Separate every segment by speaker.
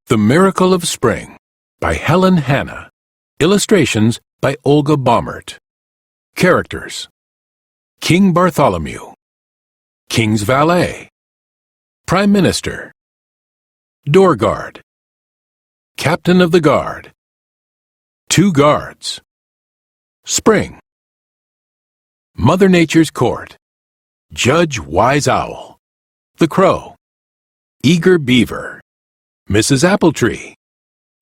Speaker 1: The Miracle of Spring by Helen Hanna. Illustrations by Olga Baumert. Characters: King Bartholomew, King's Valet, Prime Minister, Door Guard, Captain of the Guard, Two Guards, Spring, Mother Nature's Court, Judge Wise Owl, the Crow, Eager Beaver, Mrs. Appletree,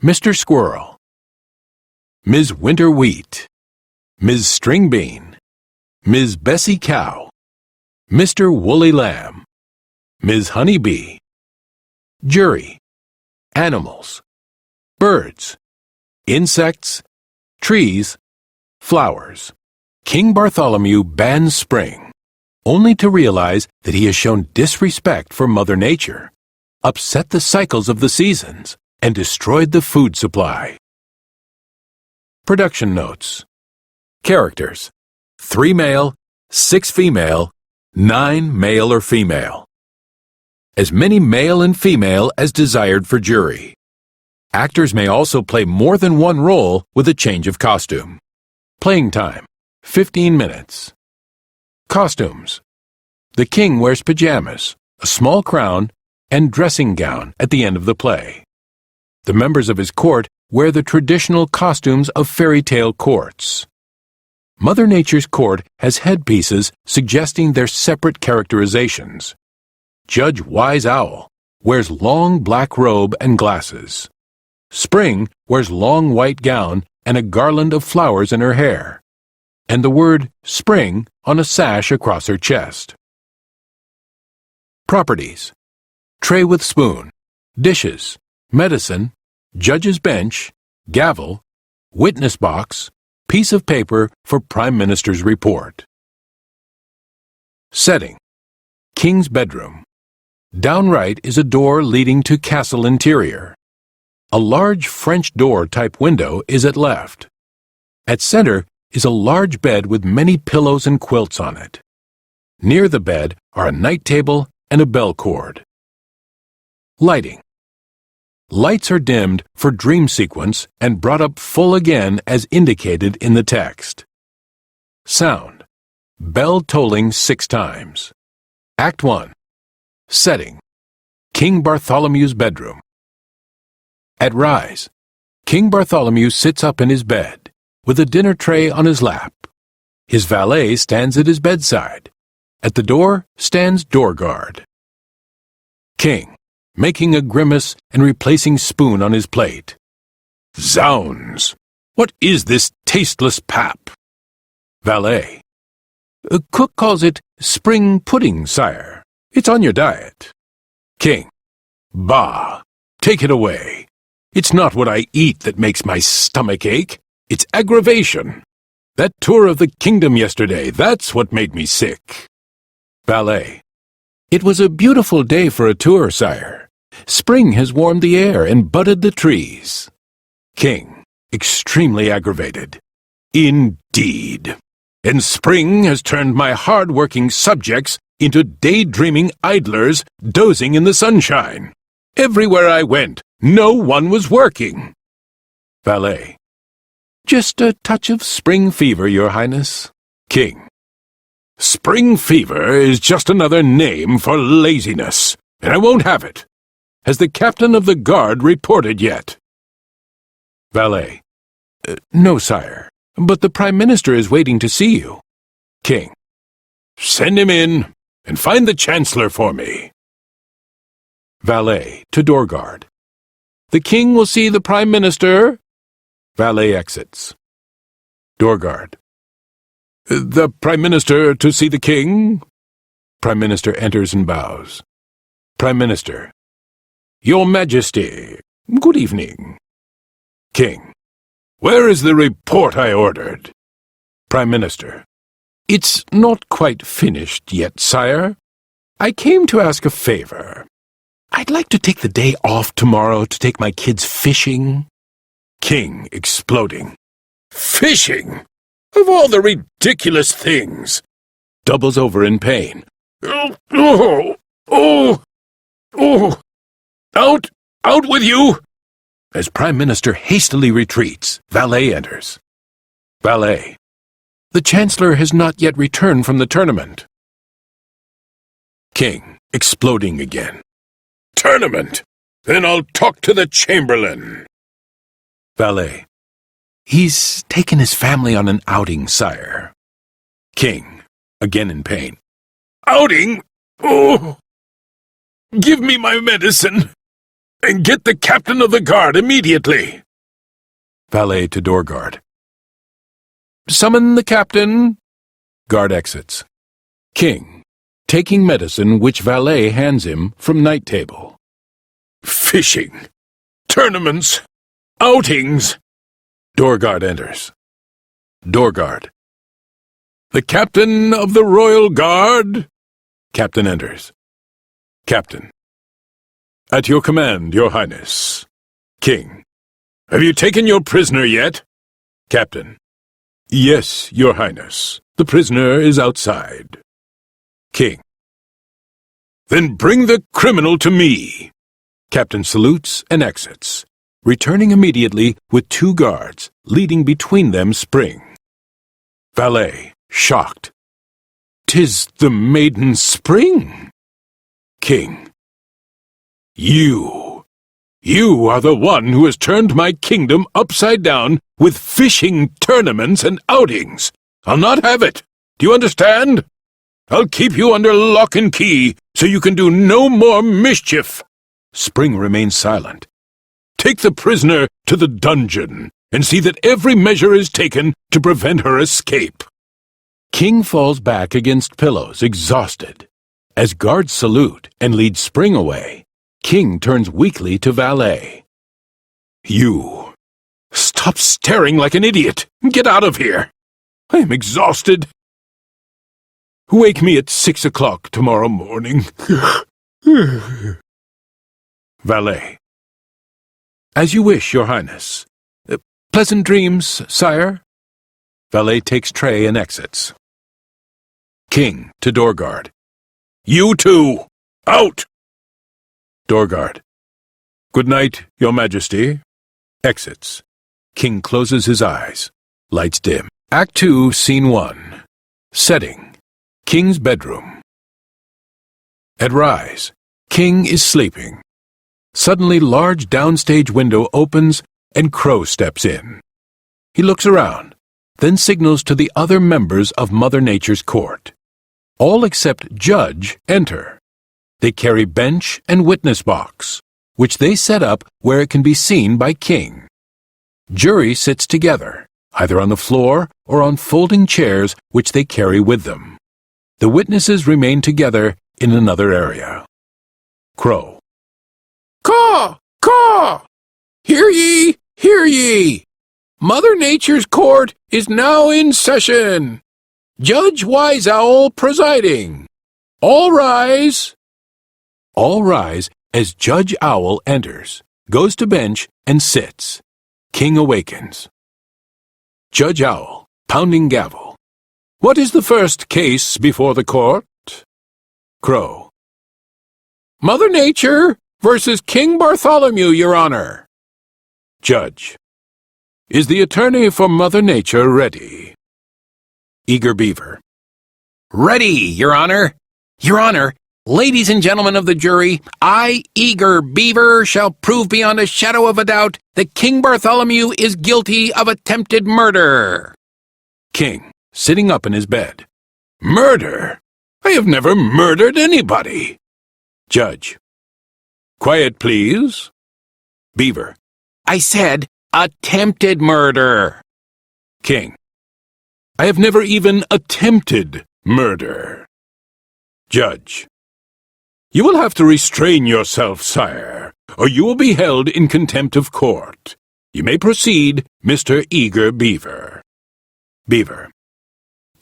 Speaker 1: Mr. Squirrel, Ms. Winter Wheat, Ms. Stringbean, Ms. Bessie Cow, Mr. Woolly Lamb, Ms. Honeybee. Jury: animals, birds, insects, trees, flowers. King Bartholomew bans spring, only to realize that he has shown disrespect for Mother Nature, upset the cycles of the seasons, and destroyed the food supply. Production notes. Characters: 3 male, 6 female, 9 male or female. As many male and female as desired for jury. Actors may also play more than one role with a change of costume. Playing time: 15 minutes. Costumes: the king wears pajamas, a small crown, and dressing gown at the end of the play. The members of his court wear the traditional costumes of fairy tale courts. Mother Nature's court has headpieces suggesting their separate characterizations. Judge Wise Owl wears long black robe and glasses. Spring wears long white gown and a garland of flowers in her hair, and the word spring on a sash across her chest. Properties: tray with spoon, dishes, medicine, judge's bench, gavel, witness box, piece of paper for Prime Minister's report. Setting: King's bedroom. Down right is a door leading to castle interior. A large French door type window is at left. At center is a large bed with many pillows and quilts on it. Near the bed are a night table and a bell cord. Lighting: lights are dimmed for dream sequence and brought up full again as indicated in the text. Sound: bell tolling 6 times. Act 1. Setting: King Bartholomew's bedroom. At rise, King Bartholomew sits up in his bed, with a dinner tray on his lap. His valet stands at his bedside. At the door stands door guard. King, making a grimace and replacing spoon on his plate. Zounds! What is this tasteless pap? Valet: cook calls it spring pudding, sire. It's on your diet. King: bah! Take it away. It's not what I eat that makes my stomach ache. It's aggravation. That tour of the kingdom yesterday, that's what made me sick. Valet: it was a beautiful day for a tour, sire. Spring has warmed the air and budded the trees. King, extremely aggravated: indeed. And spring has turned my hard-working subjects into daydreaming idlers dozing in the sunshine. Everywhere I went, no one was working. Valet: just a touch of spring fever, Your Highness. King: spring fever is just another name for laziness, and I won't have it. Has the captain of the guard reported yet? Valet: no, sire, but the Prime Minister is waiting to see you. King: send him in, and find the Chancellor for me. Valet to door guard: the king will see the Prime Minister. Valet exits. Door guard: the Prime Minister to see the king. Prime Minister enters and bows. Prime Minister: Your Majesty, good evening. King: where is the report I ordered? Prime Minister: it's not quite finished yet, sire. I came to ask a favor. I'd like to take the day off tomorrow to take my kids fishing. King, exploding: fishing? Of all the ridiculous things! Doubles over in pain. Oh! Out with you! As Prime Minister hastily retreats, valet enters. Valet. The Chancellor has not yet returned from the tournament. King, exploding again. Tournament? Then I'll talk to the Chamberlain. Valet. He's taken his family on an outing, sire. King, again in pain. Outing? Oh! Give me my medicine, and get the captain of the guard immediately. Valet to door guard. Summon the captain. Guard exits. King, taking medicine which valet hands him from night table. Fishing. Tournaments. Outings. Door guard enters. Door guard. The captain of the royal guard. Captain enters. Captain. At your command, your highness. King. Have you taken your prisoner yet? Captain. Yes, your highness. The prisoner is outside. King. Then bring the criminal to me. Captain salutes and exits, returning immediately with 2 guards, leading between them Spring. Valet, shocked. 'Tis the maiden Spring. King. You are the one who has turned my kingdom upside down with fishing tournaments and outings. I'll not have it. Do you understand? I'll keep you under lock and key so you can do no more mischief. Spring remains silent. Take the prisoner to the dungeon and see that every measure is taken to prevent her escape. King falls back against pillows, exhausted. As guards salute and lead Spring away, King turns weakly to valet. You. Stop staring like an idiot. Get out of here. I am exhausted. Wake me at 6 o'clock tomorrow morning. Valet. As you wish, your highness. Pleasant dreams, sire. Valet takes tray and exits. King to door guard. You two! Out! Door guard. Good night, your majesty. Exits. King closes his eyes. Lights dim. Act 2, Scene 1. Setting. King's bedroom. At rise, King is sleeping. Suddenly, large downstage window opens and Crow steps in. He looks around, then signals to the other members of Mother Nature's court. All except Judge enter. They carry bench and witness box, which they set up where it can be seen by King. Jury sits together, either on the floor or on folding chairs which they carry with them. The witnesses remain together in another area. Crow. Caw! Caw! Hear ye! Hear ye! Mother Nature's court is now in session. Judge Wise Owl presiding. All rise. All rise as Judge Owl enters, goes to bench, and sits. King awakens. Judge Owl, pounding gavel. What is the first case before the court? Crow. Mother Nature versus King Bartholomew, Your Honor. Judge. Is the attorney for Mother Nature ready? Eager Beaver. Ready, Your Honor. Your Honor, ladies and gentlemen of the jury, I, Eager Beaver, shall prove beyond a shadow of a doubt that King Bartholomew is guilty of attempted murder. King, sitting up in his bed. Murder? I have never murdered anybody. Judge. Quiet, please. Beaver. I said attempted murder. King. I have never even attempted murder. Judge. You will have to restrain yourself, sire, or you will be held in contempt of court. You may proceed, Mr. Eager Beaver. Beaver.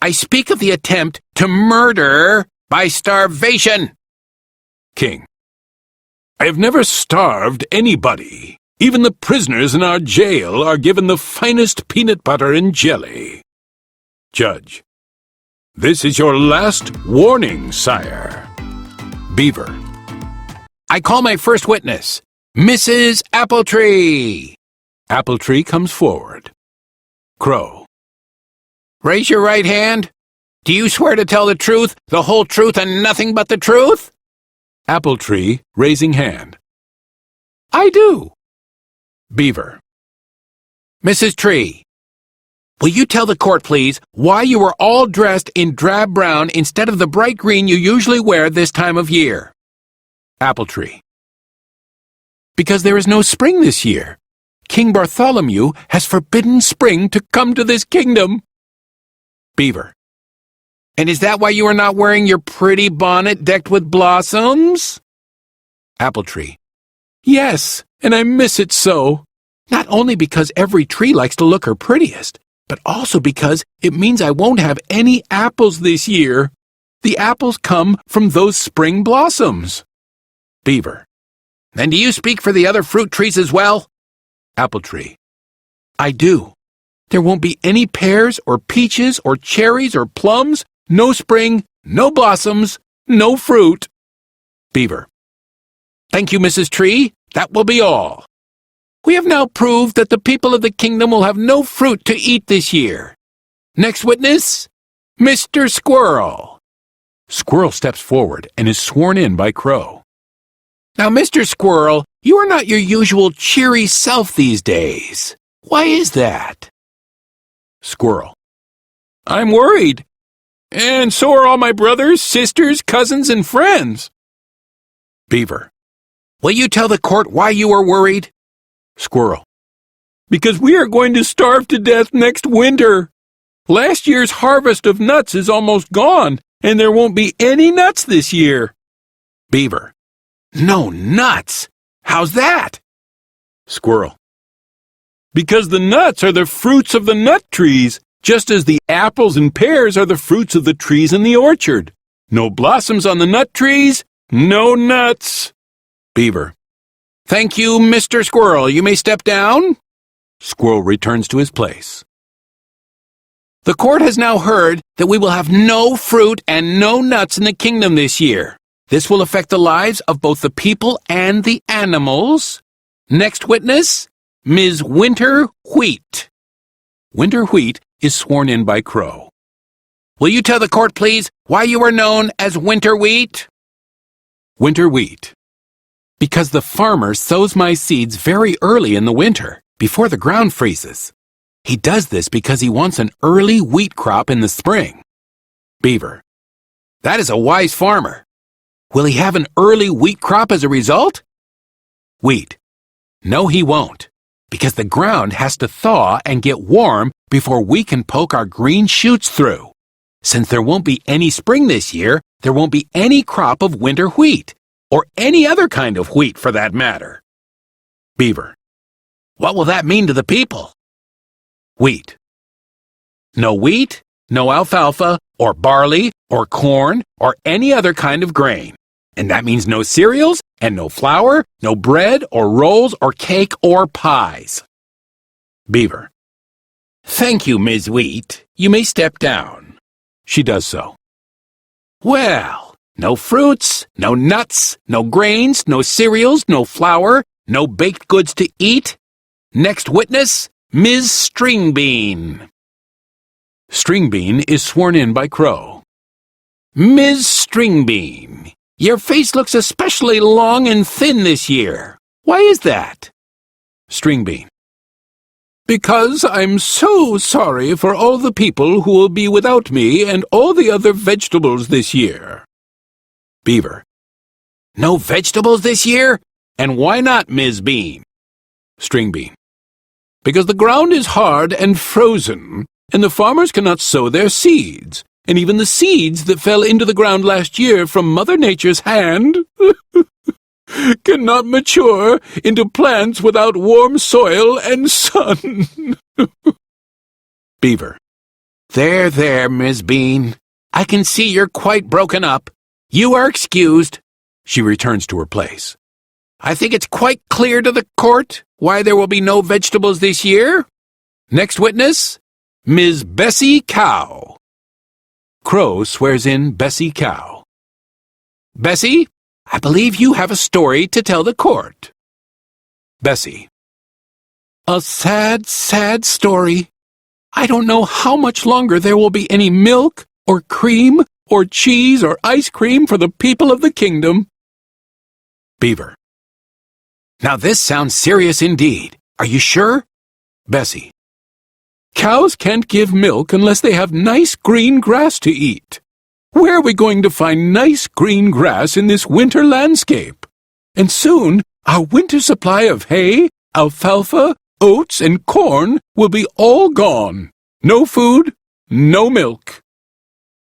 Speaker 1: I speak of the attempt to murder by starvation. King. I have never starved anybody. Even the prisoners in our jail are given the finest peanut butter and jelly. Judge. This is your last warning, sire. Beaver. I call my first witness, Mrs. Appletree! Appletree comes forward. Crow. Raise your right hand. Do you swear to tell the truth, the whole truth, and nothing but the truth? Appletree, raising hand. I do. Beaver. Mrs. Tree, will you tell the court, please, why you are all dressed in drab brown instead of the bright green you usually wear this time of year? Appletree. Because there is no spring this year. King Bartholomew has forbidden spring to come to this kingdom. Beaver. And is that why you are not wearing your pretty bonnet decked with blossoms? Appletree. Yes, and I miss it so. Not only because every tree likes to look her prettiest, but also because it means I won't have any apples this year. The apples come from those spring blossoms. Beaver. Then do you speak for the other fruit trees as well? Appletree. I do. There won't be any pears or peaches or cherries or plums, no spring, no blossoms, no fruit. Beaver. Thank you, Mrs. Tree. That will be all. We have now proved that the people of the kingdom will have no fruit to eat this year. Next witness, Mr. Squirrel. Squirrel steps forward and is sworn in by Crow. Now, Mr. Squirrel, you are not your usual cheery self these days. Why is that? Squirrel. I'm worried. And so are all my brothers, sisters, cousins, and friends. Beaver. Will you tell the court why you are worried? Squirrel. Because we are going to starve to death next winter. Last year's harvest of nuts is almost gone, and there won't be any nuts this year. Beaver. No nuts? How's that? Squirrel. Because the nuts are the fruits of the nut trees, just as the apples and pears are the fruits of the trees in the orchard. No blossoms on the nut trees, no nuts. Beaver. Thank you, Mr. Squirrel. You may step down. Squirrel returns to his place. The court has now heard that we will have no fruit and no nuts in the kingdom this year. This will affect the lives of both the people and the animals. Next witness, Ms. Winter Wheat. Winter Wheat is sworn in by Crow. Will you tell the court, please, why you are known as Winter Wheat? Winter Wheat. Because the farmer sows my seeds very early in the winter, before the ground freezes. He does this because he wants an early wheat crop in the spring. Beaver. That is a wise farmer. Will he have an early wheat crop as a result? Wheat. No, he won't, because the ground has to thaw and get warm before we can poke our green shoots through. Since there won't be any spring this year, there won't be any crop of winter wheat, or any other kind of wheat for that matter. Beaver. What will that mean to the people? Wheat. No wheat, no alfalfa, or barley, or corn, or any other kind of grain. And that means no cereals, and no flour, no bread, or rolls, or cake, or pies. Beaver. Thank you, Ms. Wheat. You may step down. She does so. Well, no fruits, no nuts, no grains, no cereals, no flour, no baked goods to eat. Next witness, Ms. Stringbean. Stringbean is sworn in by Crow. Ms. Stringbean, your face looks especially long and thin this year. Why is that? Stringbean. Because I'm so sorry for all the people who will be without me and all the other vegetables this year. Beaver. No vegetables this year? And why not, Ms. Bean? Stringbean. Because the ground is hard and frozen, and the farmers cannot sow their seeds, and even the seeds that fell into the ground last year from Mother Nature's hand cannot mature into plants without warm soil and sun. Beaver. There, Ms. Bean. I can see you're quite broken up. You are excused. She returns to her place. I think it's quite clear to the court why there will be no vegetables this year. Next witness, Ms. Bessie Cow. Crow swears in Bessie Cow. Bessie, I believe you have a story to tell the court. Bessie. A sad, sad story. I don't know how much longer there will be any milk, or cream, or cheese, or ice cream for the people of the kingdom. Beaver. Now this sounds serious indeed. Are you sure? Bessie. Cows can't give milk unless they have nice green grass to eat. Where are we going to find nice green grass in this winter landscape? And soon, our winter supply of hay, alfalfa, oats, and corn will be all gone. No food, no milk.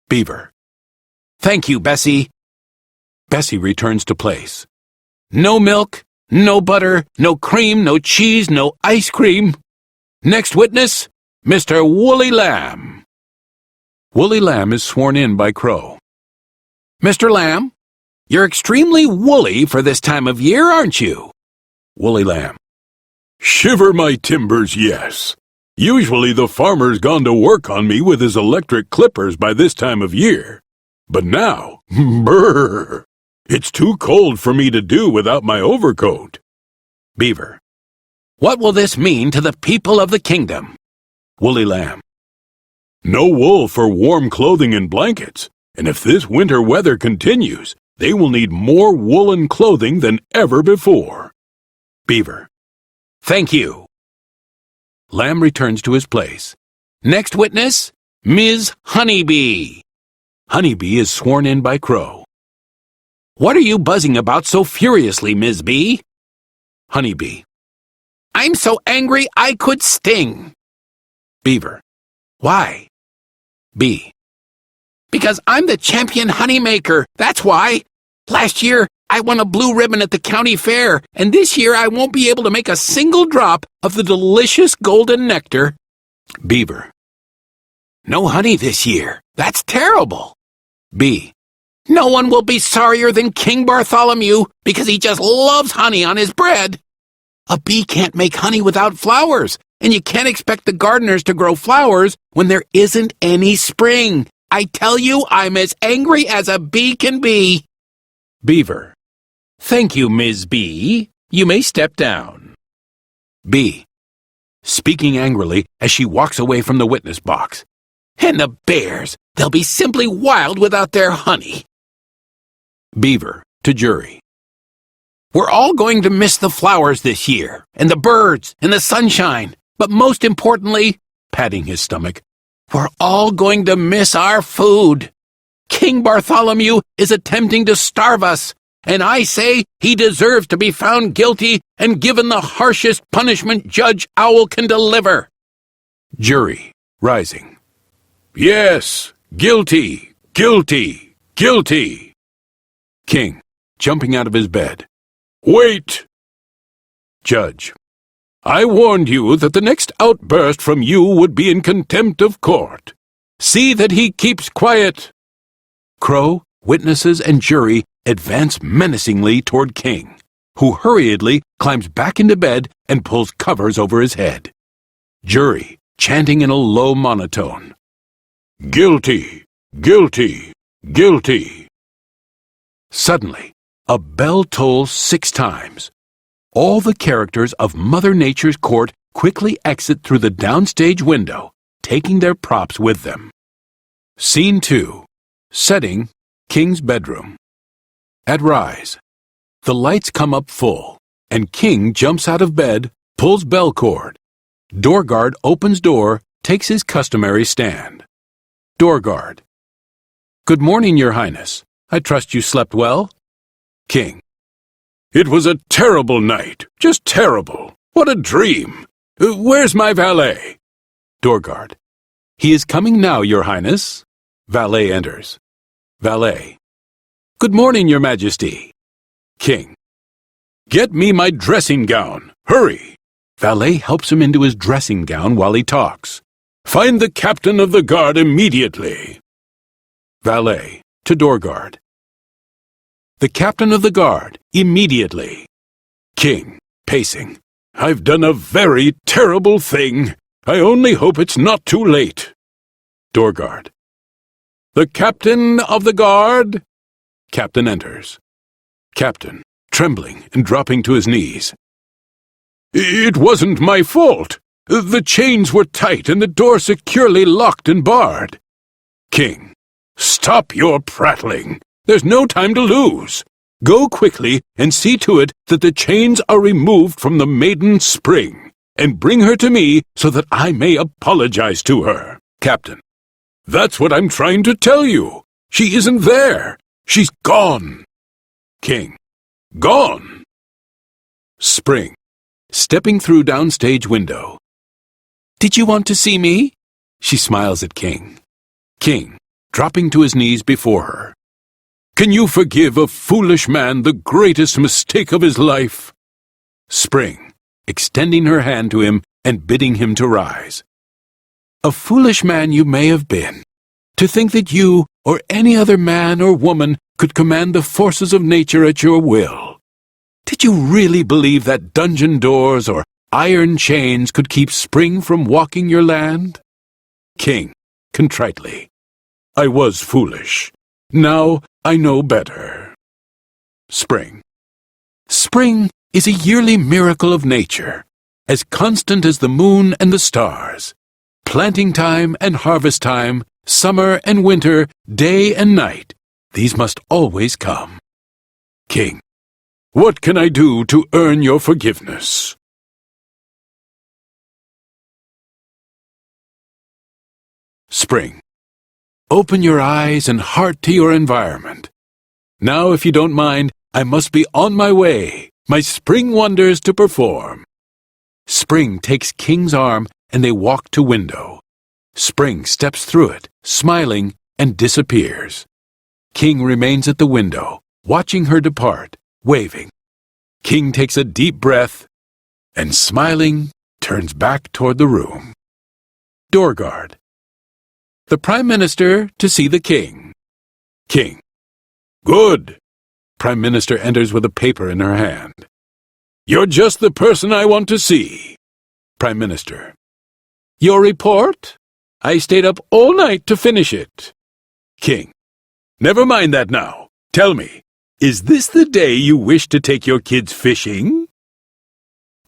Speaker 1: Beaver. Thank you, Bessie. Bessie returns to place. No milk, no butter, no cream, no cheese, no ice cream. Next witness, Mr. Woolly Lamb. Woolly Lamb is sworn in by Crow. Mr. Lamb, you're extremely woolly for this time of year, aren't you? Woolly Lamb. Shiver my timbers, yes. Usually the farmer's gone to work on me with his electric clippers by this time of year. But now, brrr, it's too cold for me to do without my overcoat. Beaver. What will this mean to the people of the kingdom? Woolly Lamb. No wool for warm clothing and blankets, and if this winter weather continues, they will need more woolen clothing than ever before. Beaver. Thank you. Lamb returns to his place. Next witness, Ms. Honeybee. Honeybee is sworn in by Crow. What are you buzzing about so furiously, Ms. Bee? Honeybee. I'm so angry I could sting. Beaver. Why? Bee. Because I'm the champion honey maker, that's why. Last year, I won a blue ribbon at the county fair, and this year I won't be able to make a single drop of the delicious golden nectar. Beaver. No honey this year. That's terrible. Bee. No one will be sorrier than King Bartholomew because he just loves honey on his bread. A bee can't make honey without flowers, and you can't expect the gardeners to grow flowers when there isn't any spring. I tell you, I'm as angry as a bee can be. Beaver. Thank you, Ms. Bee. You may step down. Bee. Speaking angrily as she walks away from the witness box. And the bears, they'll be simply wild without their honey. Beaver to jury. We're all going to miss the flowers this year, and the birds, and the sunshine, but most importantly, patting his stomach, we're all going to miss our food. King Bartholomew is attempting to starve us, and I say he deserves to be found guilty and given the harshest punishment Judge Owl can deliver. Jury, rising. Yes, guilty, guilty, guilty. King, jumping out of his bed. Wait! Judge. I warned you that the next outburst from you would be in contempt of court. See that he keeps quiet. Crow, witnesses, and jury advance menacingly toward King, who hurriedly climbs back into bed and pulls covers over his head. Jury, chanting in a low monotone. Guilty, guilty, guilty. Suddenly, a bell tolls 6 times. All the characters of Mother Nature's court quickly exit through the downstage window, taking their props with them. Scene 2. Setting, King's bedroom. At rise. The lights come up full, and King jumps out of bed, pulls bell cord. Door guard opens door, takes his customary stand. Door guard. Good morning, Your Highness. I trust you slept well? King. It was a terrible night. Just terrible. What a dream. Where's my valet? Door guard. He is coming now, Your Highness. Valet enters. Valet. Good morning, Your Majesty. King. Get me my dressing gown. Hurry. Valet helps him into his dressing gown while he talks. Find the captain of the guard immediately. Valet to door guard. The captain of the guard, immediately. King, pacing. I've done a very terrible thing. I only hope it's not too late. Door guard. The captain of the guard. Captain enters. Captain, trembling and dropping to his knees. It wasn't my fault. The chains were tight and the door securely locked and barred. King, stop your prattling. There's no time to lose. Go quickly and see to it that the chains are removed from the maiden Spring, and bring her to me so that I may apologize to her. Captain, that's what I'm trying to tell you. She isn't there. She's gone. King, gone. Spring, stepping through downstage window. Did you want to see me? She smiles at King. King, dropping to his knees before her. Can you forgive a foolish man the greatest mistake of his life? Spring, extending her hand to him and bidding him to rise. A foolish man you may have been, to think that you or any other man or woman could command the forces of nature at your will. Did you really believe that dungeon doors or iron chains could keep Spring from walking your land? King, contritely. I was foolish. Now I know better. Spring. Spring is a yearly miracle of nature, as constant as the moon and the stars. Planting time and harvest time, summer and winter, day and night, these must always come. King, what can I do to earn your forgiveness? Spring. Open your eyes and heart to your environment. Now, if you don't mind, I must be on my way, my spring wonders to perform. Spring takes King's arm and they walk to window. Spring steps through it, smiling, and disappears. King remains at the window, watching her depart, waving. King takes a deep breath and, smiling, turns back toward the room. Door guard. The Prime Minister to see the King. King. Good. Prime Minister enters with a paper in her hand. You're just the person I want to see. Prime Minister. Your report? I stayed up all night to finish it. King. Never mind that now. Tell me, is this the day you wish to take your kids fishing?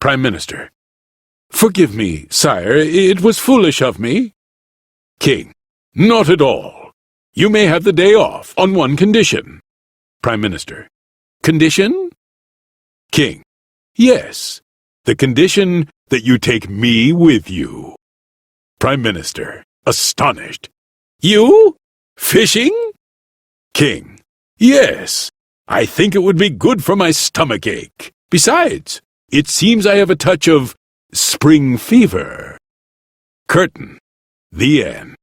Speaker 1: Prime Minister. Forgive me, sire, it was foolish of me. King. Not at all. You may have the day off on one condition. Prime Minister. Condition? King. Yes, the condition that you take me with you. Prime Minister, astonished. You? Fishing? King. Yes, I think it would be good for my stomach ache. Besides, it seems I have a touch of spring fever. Curtain. The end.